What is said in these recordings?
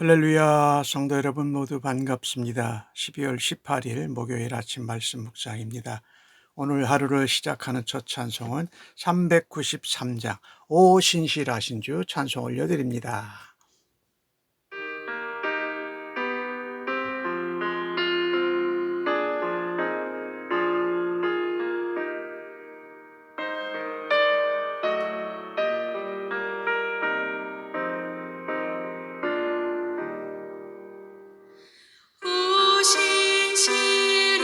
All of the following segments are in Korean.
할렐루야, 성도 여러분 모두 반갑습니다. 12월 18일 목요일 아침 말씀 묵상입니다. 오늘 하루를 시작하는 첫 찬송은 393장 오 신실하신 주 찬송 올려드립니다.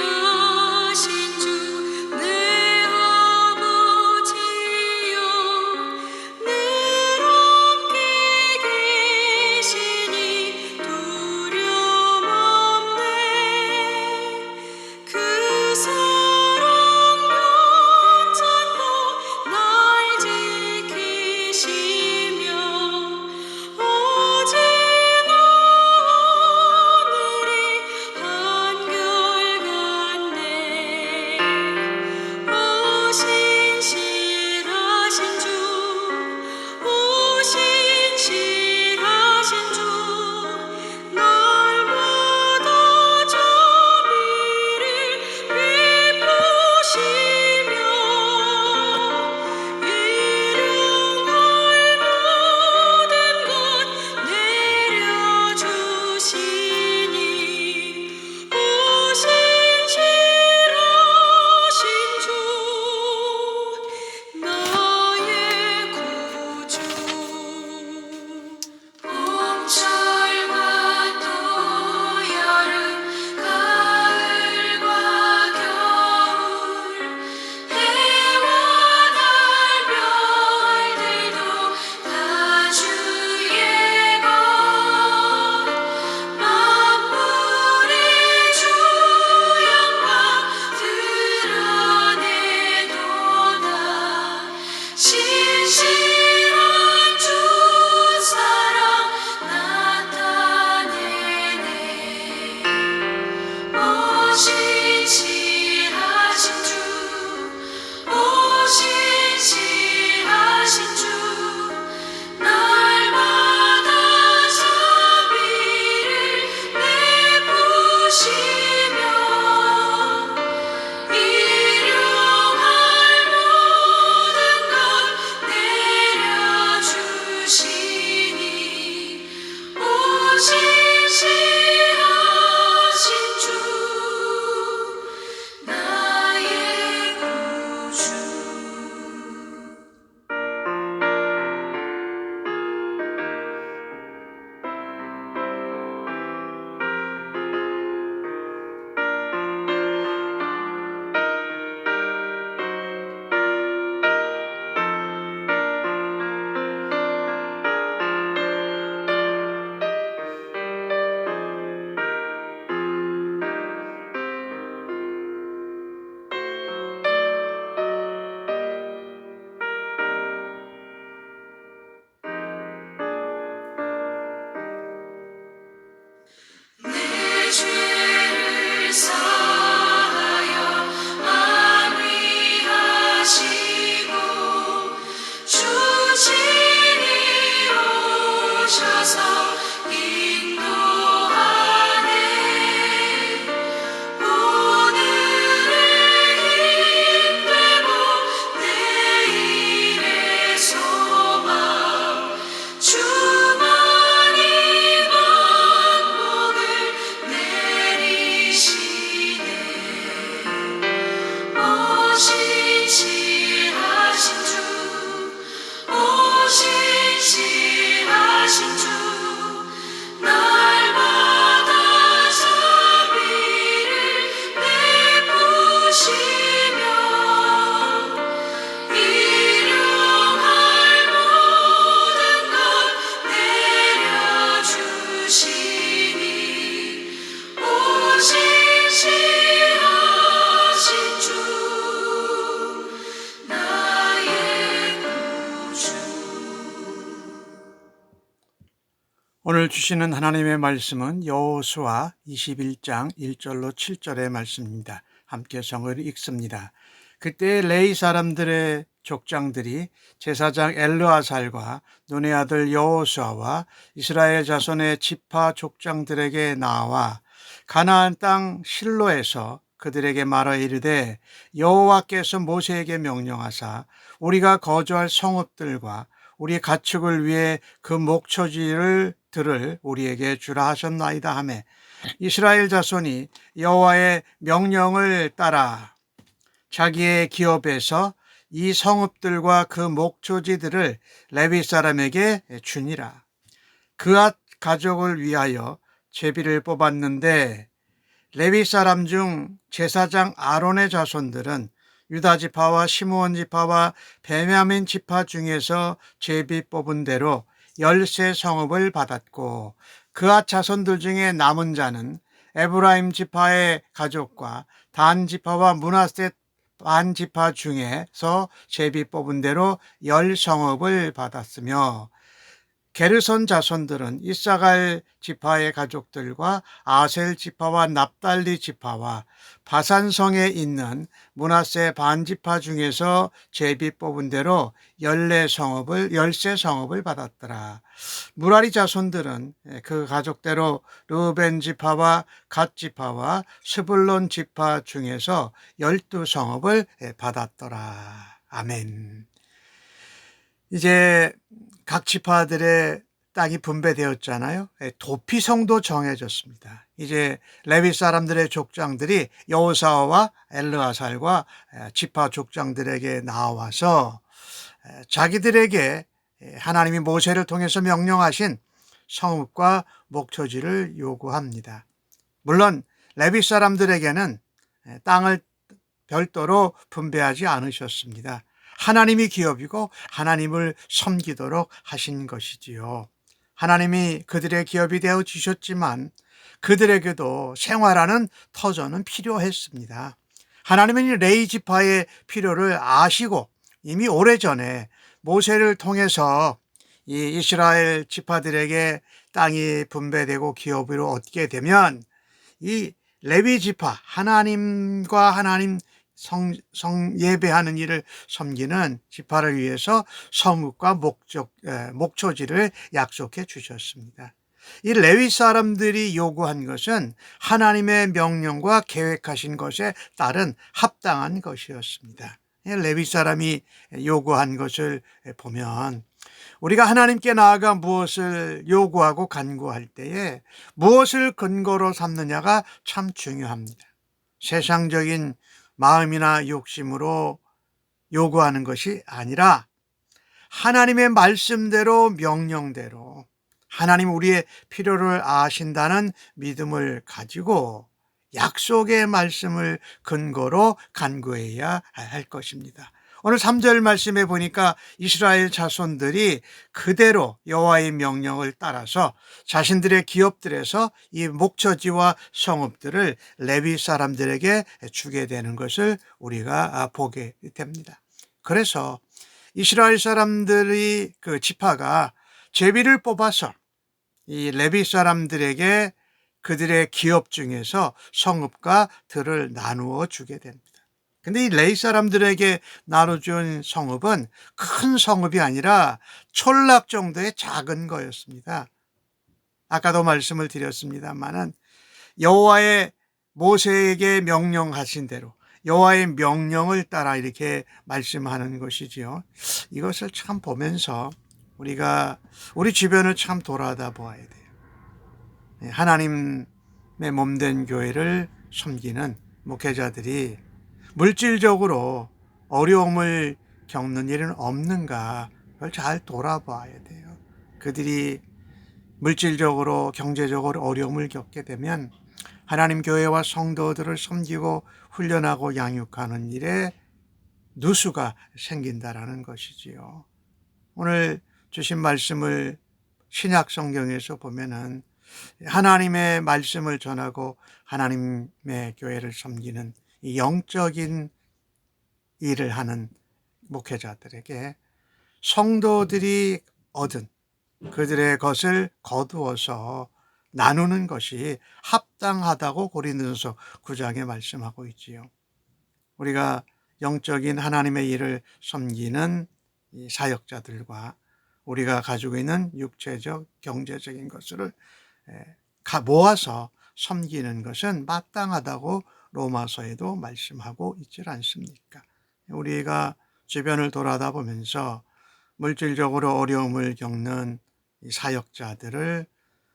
신실하신 주 내 아버지여 늘 함께 계시니 두려움 없네. 그 사랑 붙잡고 날 지키시며 어제나 오늘이 한결같네. 오 신실하신 주, 오 신실하신 주, 날마다 자비를 베푸시며 일용할 모든 것 내려주시니 오 신실하신 주 나의 구주. 봄철과 또 여름 가을과 겨울 해와 달 별들도 다 주의 것 만물의 주 영광 드러내도다. 신실한 주 사랑 나타내네. 오 신실하신 주, 오 신실하신 주, 날마다 자비를 베푸시며 일용할 모든 것 내려주시니 오 신실하신 주 나의 구주. 내 죄를 사하여 안위하시고 주 친히 오셔서 인도하네. 오늘의 힘되고 내일의 소망 주만이 만복을 내리시네. 오 신실하신 주, 오 신실하신 주, 날마다 자비를 베푸시며 일용할 모든 것 내려주시니 오 신실하신 주 나의 구주. 오늘 주시는 하나님의 말씀은 여호수아 21장 1절로 7절의 말씀입니다. 함께 성을 읽습니다. 그때 레위 사람들의 족장들이 제사장 엘르아살과 눈의 아들 여호수아와 이스라엘 자손의 지파 족장들에게 나와 가나안 땅 실로에서 그들에게 말하 이르되 여호와께서 모세에게 명령하사 우리가 거주할 성읍들과 우리 가축을 위해 그 목초지를 들을 우리에게 주라 하셨나이다 하매 이스라엘 자손이 여호와의 명령을 따라 자기의 기업에서 이 성읍들과 그 목초지들을 레위 사람에게 주니라. 그앗 가족을 위하여 제비를 뽑았는데 레위 사람 중 제사장 아론의 자손들은 유다 지파와 시므온 지파와 베냐민 지파 중에서 제비 뽑은 대로 13 성읍을 받았고 그앗 자손들 중에 남은 자는 에브라임 지파의 가족과 단 지파와 므낫세 반 지파 중에서 제비 뽑은 대로 10 성읍을 받았으며 게르손 자손들은 이사갈 지파의 가족들과 아셀 지파와 납달리 지파와 바산성에 있는 므낫세 반 지파 중에서 제비 뽑은 대로 13 성읍을 받았더라. 무라리 자손들은 그 가족대로 르벤 지파와 갓 지파와 스불론 지파 중에서 12 성읍을 받았더라. 아멘. 이제 각 지파들의 땅이 분배되었잖아요. 도피성도 정해졌습니다. 이제 레위 사람들의 족장들이 여호사와 엘르아살과 지파 족장들에게 나와서 자기들에게 하나님이 모세를 통해서 명령하신 성읍과 목초지를 요구합니다. 물론 레위 사람들에게는 땅을 별도로 분배하지 않으셨습니다. 하나님이 기업이고 하나님을 섬기도록 하신 것이지요. 하나님이 그들의 기업이 되어 주셨지만 그들에게도 생활하는 터전은 필요했습니다. 하나님은 이 레위 지파의 필요를 아시고 이미 오래전에 모세를 통해서 이 이스라엘 지파들에게 땅이 분배되고 기업으로 얻게 되면 이 레위 지파, 하나님과 하나님 예배하는 일을 섬기는 지파를 위해서 성읍과 목초지를 약속해 주셨습니다. 이 레위 사람들이 요구한 것은 하나님의 명령과 계획하신 것에 따른 합당한 것이었습니다. 레위 사람이 요구한 것을 보면 우리가 하나님께 나아가 무엇을 요구하고 간구할 때에 무엇을 근거로 삼느냐가 참 중요합니다. 세상적인 마음이나 욕심으로 요구하는 것이 아니라 하나님의 말씀대로 명령대로 하나님 우리의 필요를 아신다는 믿음을 가지고 약속의 말씀을 근거로 간구해야 할 것입니다. 오늘 3절 말씀에 보니까 이스라엘 자손들이 그대로 여호와의 명령을 따라서 자신들의 기업들에서 이 목초지와 성읍들을 레위 사람들에게 주게 되는 것을 우리가 보게 됩니다. 그래서 이스라엘 사람들이 그 지파가 제비를 뽑아서 이 레위 사람들에게 그들의 기업 중에서 성읍과 들을 나누어 주게 됩니다. 근데 이 레위 사람들에게 나눠준 성읍은 큰 성읍이 아니라 촌락 정도의 작은 거였습니다. 아까도 말씀을 드렸습니다만은 여호와의 모세에게 명령하신 대로 여호와의 명령을 따라 이렇게 말씀하는 것이지요. 이것을 참 보면서 우리가 우리 주변을 참 돌아다 보아야 돼요. 하나님의 몸된 교회를 섬기는 목회자들이 물질적으로 어려움을 겪는 일은 없는가 그걸 잘 돌아봐야 돼요. 그들이 물질적으로 경제적으로 어려움을 겪게 되면 하나님 교회와 성도들을 섬기고 훈련하고 양육하는 일에 누수가 생긴다라는 것이지요. 오늘 주신 말씀을 신약 성경에서 보면은 하나님의 말씀을 전하고 하나님의 교회를 섬기는 이 영적인 일을 하는 목회자들에게 성도들이 얻은 그들의 것을 거두어서 나누는 것이 합당하다고 고린도전서 9장에 말씀하고 있지요. 우리가 영적인 하나님의 일을 섬기는 이 사역자들과 우리가 가지고 있는 육체적, 경제적인 것을 모아서 섬기는 것은 마땅하다고 로마서에도 말씀하고 있지 않습니까? 우리가 주변을 돌아다 보면서 물질적으로 어려움을 겪는 이 사역자들을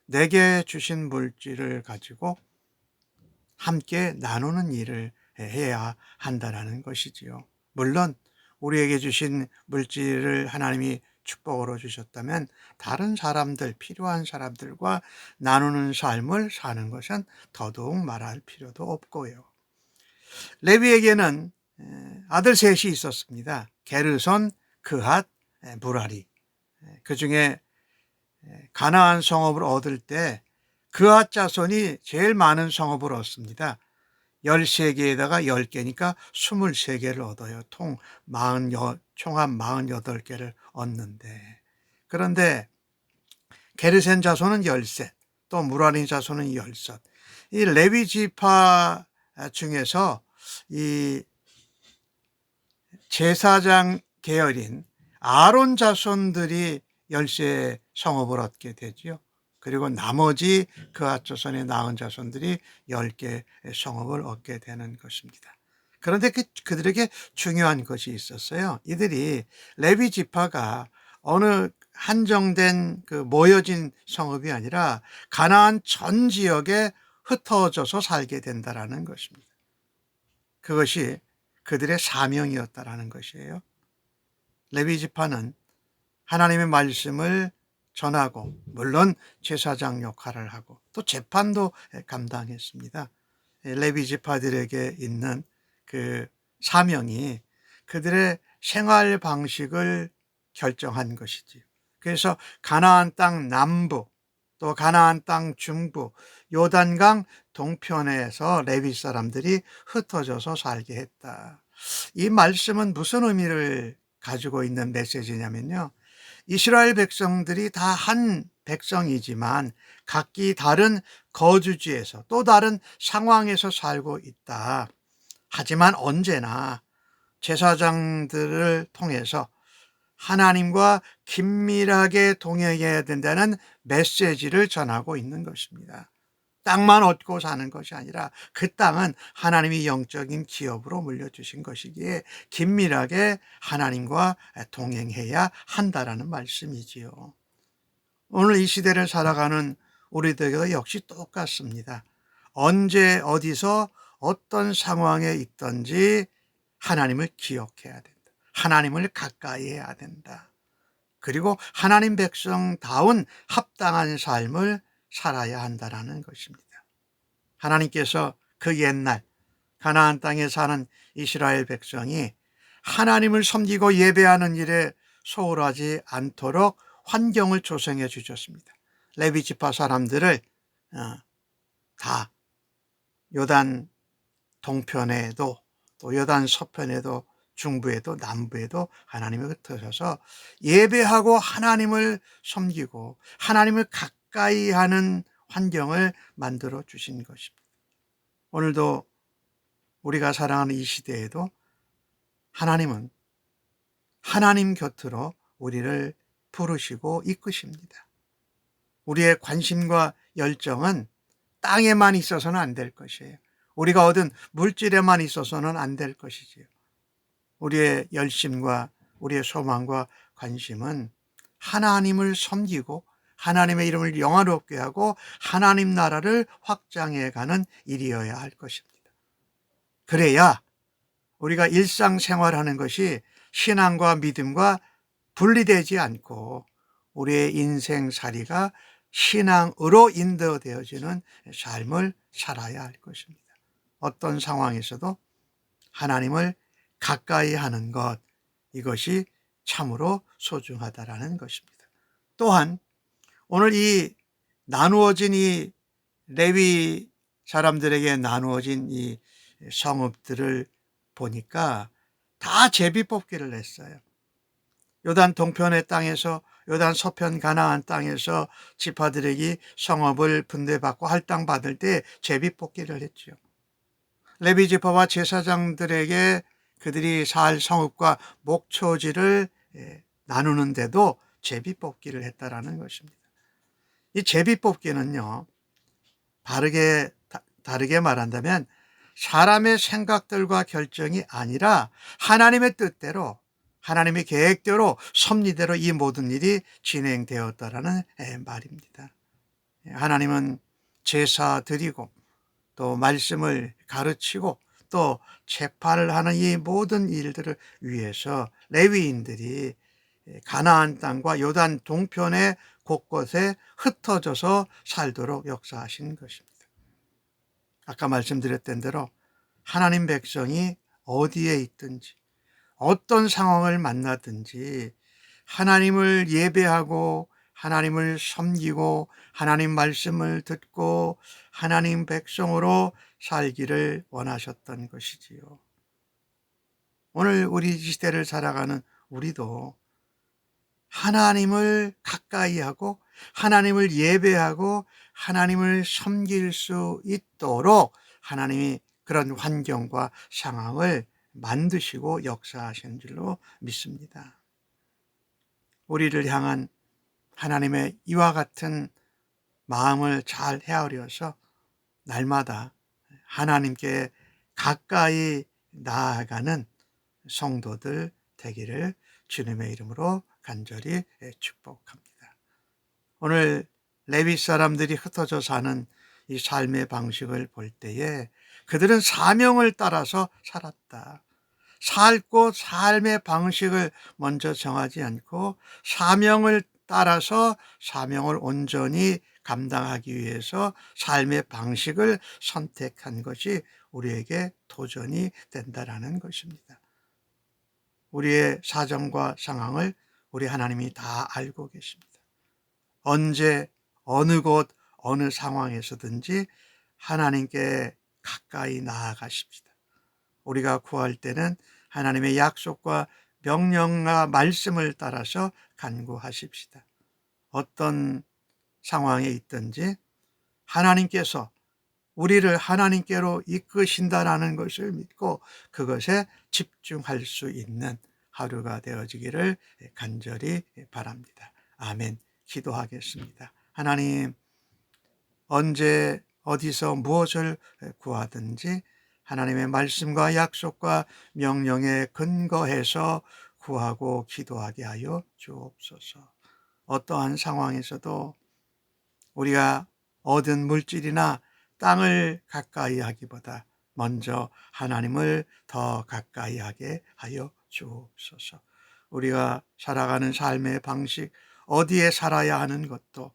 내게 주신 물질을 가지고 함께 나누는 일을 해야 한다는 것이지요. 물론 우리에게 주신 물질을 하나님이 축복으로 주셨다면 다른 사람들, 필요한 사람들과 나누는 삶을 사는 것은 더더욱 말할 필요도 없고요. 레위에게는 아들 셋이 있었습니다. 게르손, 그핫, 무라리. 그 중에 가나안 성읍을 얻을 때 그핫 자손이 제일 많은 성읍을 얻습니다. 13개에다가 10개니까 23개를 얻어요. 총합 48개를 얻는데. 그런데 게르센 자손은 13, 또 무라리 자손은 13. 이 레위 지파 중에서 이 제사장 계열인 아론 자손들이 13 성읍을 얻게 되지요. 그리고 나머지 그앗 자손의 나은 자손들이 10개 성읍을 얻게 되는 것입니다. 그런데 그들에게 중요한 것이 있었어요. 이들이 레위 지파가 어느 한정된 모여진 성읍이 아니라 가나안 전 지역에 흩어져서 살게 된다라는 것입니다. 그것이 그들의 사명이었다라는 것이에요. 레위 지파는 하나님의 말씀을 전하고 물론 제사장 역할을 하고 또 재판도 감당했습니다. 레위 지파들에게 있는 그 사명이 그들의 생활 방식을 결정한 것이지요. 그래서 가나안 땅 남부 또 가나안 땅 중부 요단강 동편에서 레위 사람들이 흩어져서 살게 했다. 이 말씀은 무슨 의미를 가지고 있는 메시지냐면요. 이스라엘 백성들이 다 한 백성이지만 각기 다른 거주지에서 또 다른 상황에서 살고 있다. 하지만 언제나 제사장들을 통해서 하나님과 긴밀하게 동행해야 된다는 메시지를 전하고 있는 것입니다. 땅만 얻고 사는 것이 아니라 그 땅은 하나님이 영적인 기업으로 물려주신 것이기에 긴밀하게 하나님과 동행해야 한다라는 말씀이지요. 오늘 이 시대를 살아가는 우리들도 역시 똑같습니다. 언제 어디서 어떤 상황에 있든지 하나님을 기억해야 된다. 하나님을 가까이 해야 된다. 그리고 하나님 백성다운 합당한 삶을 살아야 한다는 것입니다. 하나님께서 그 옛날 가나안 땅에 사는 이스라엘 백성이 하나님을 섬기고 예배하는 일에 소홀하지 않도록 환경을 조성해 주셨습니다. 레위 지파 사람들을 다 요단 동편에도 또 요단 서편에도 중부에도 남부에도 하나님이 흩어져서 예배하고 하나님을 섬기고 하나님을 가까이 하는 환경을 만들어 주신 것입니다. 오늘도 우리가 살아가는 이 시대에도 하나님은 하나님 곁으로 우리를 부르시고 이끄십니다. 우리의 관심과 열정은 땅에만 있어서는 안 될 것이에요. 우리가 얻은 물질에만 있어서는 안 될 것이지요. 우리의 열심과 우리의 소망과 관심은 하나님을 섬기고 하나님의 이름을 영화롭게 하고 하나님 나라를 확장해가는 일이어야 할 것입니다. 그래야 우리가 일상생활하는 것이 신앙과 믿음과 분리되지 않고 우리의 인생살이가 신앙으로 인도되어지는 삶을 살아야 할 것입니다. 어떤 상황에서도 하나님을 가까이 하는 것, 이것이 참으로 소중하다라는 것입니다. 또한 오늘 이 나누어진 이 레위 사람들에게 나누어진 이 성읍들을 보니까 다 제비뽑기를 했어요. 요단 동편의 땅에서 요단 서편 가나안 땅에서 지파들에게 성읍을 분배받고 할당받을 때 제비뽑기를 했죠. 레위 지파와 제사장들에게 그들이 살 성읍과 목초지를 나누는데도 제비뽑기를 했다라는 것입니다. 이 제비뽑기는요, 다르게 말한다면 사람의 생각들과 결정이 아니라 하나님의 뜻대로, 하나님의 계획대로, 섭리대로 이 모든 일이 진행되었다라는 말입니다. 하나님은 제사 드리고 또 말씀을 가르치고 또 재판을 하는 이 모든 일들을 위해서 레위인들이 가나안 땅과 요단 동편의 곳곳에 흩어져서 살도록 역사하신 것입니다. 아까 말씀드렸던 대로 하나님 백성이 어디에 있든지 어떤 상황을 만나든지 하나님을 예배하고 하나님을 섬기고 하나님 말씀을 듣고 하나님 백성으로 살기를 원하셨던 것이지요. 오늘 우리 시대를 살아가는 우리도 하나님을 가까이 하고 하나님을 예배하고 하나님을 섬길 수 있도록 하나님이 그런 환경과 상황을 만드시고 역사하신 줄로 믿습니다. 우리를 향한 하나님의 이와 같은 마음을 잘 헤아려서 날마다 하나님께 가까이 나아가는 성도들 되기를 주님의 이름으로 간절히 축복합니다. 오늘 레위 사람들이 흩어져 사는 이 삶의 방식을 볼 때에 그들은 사명을 따라서 살았다. 살고 삶의 방식을 먼저 정하지 않고 사명을 따라서 사명을 온전히 감당하기 위해서 삶의 방식을 선택한 것이 우리에게 도전이 된다라는 것입니다. 우리의 사정과 상황을 우리 하나님이 다 알고 계십니다. 언제 어느 곳 어느 상황에서든지 하나님께 가까이 나아가십시다. 우리가 구할 때는 하나님의 약속과 명령과 말씀을 따라서 간구하십시다. 어떤 상황에 있든지 하나님께서 우리를 하나님께로 이끄신다라는 것을 믿고 그것에 집중할 수 있는 하루가 되어지기를 간절히 바랍니다. 아멘. 기도하겠습니다. 하나님, 언제 어디서 무엇을 구하든지 하나님의 말씀과 약속과 명령에 근거해서 구하고 기도하게 하여 주옵소서. 어떠한 상황에서도 우리가 얻은 물질이나 땅을 가까이 하기보다 먼저 하나님을 더 가까이 하게 하여 주옵소서. 우리가 살아가는 삶의 방식, 어디에 살아야 하는 것도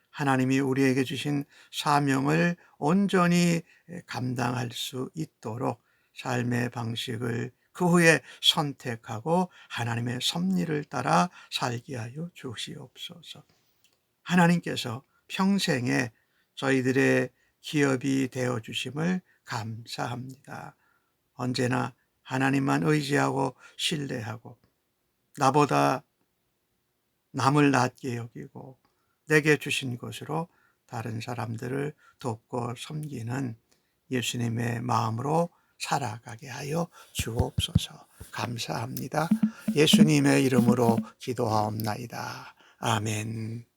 하나님이 우리에게 주신 사명을 온전히 감당할 수 있도록 삶의 방식을 그 후에 선택하고 하나님의 섭리를 따라 살게 하여 주시옵소서. 하나님께서 평생에 저희들의 기업이 되어주심을 감사합니다. 언제나 하나님만 의지하고 신뢰하고 나보다 남을 낮게 여기고 내게 주신 것으로 다른 사람들을 돕고 섬기는 예수님의 마음으로 살아가게 하여 주옵소서. 감사합니다. 예수님의 이름으로 기도하옵나이다. 아멘.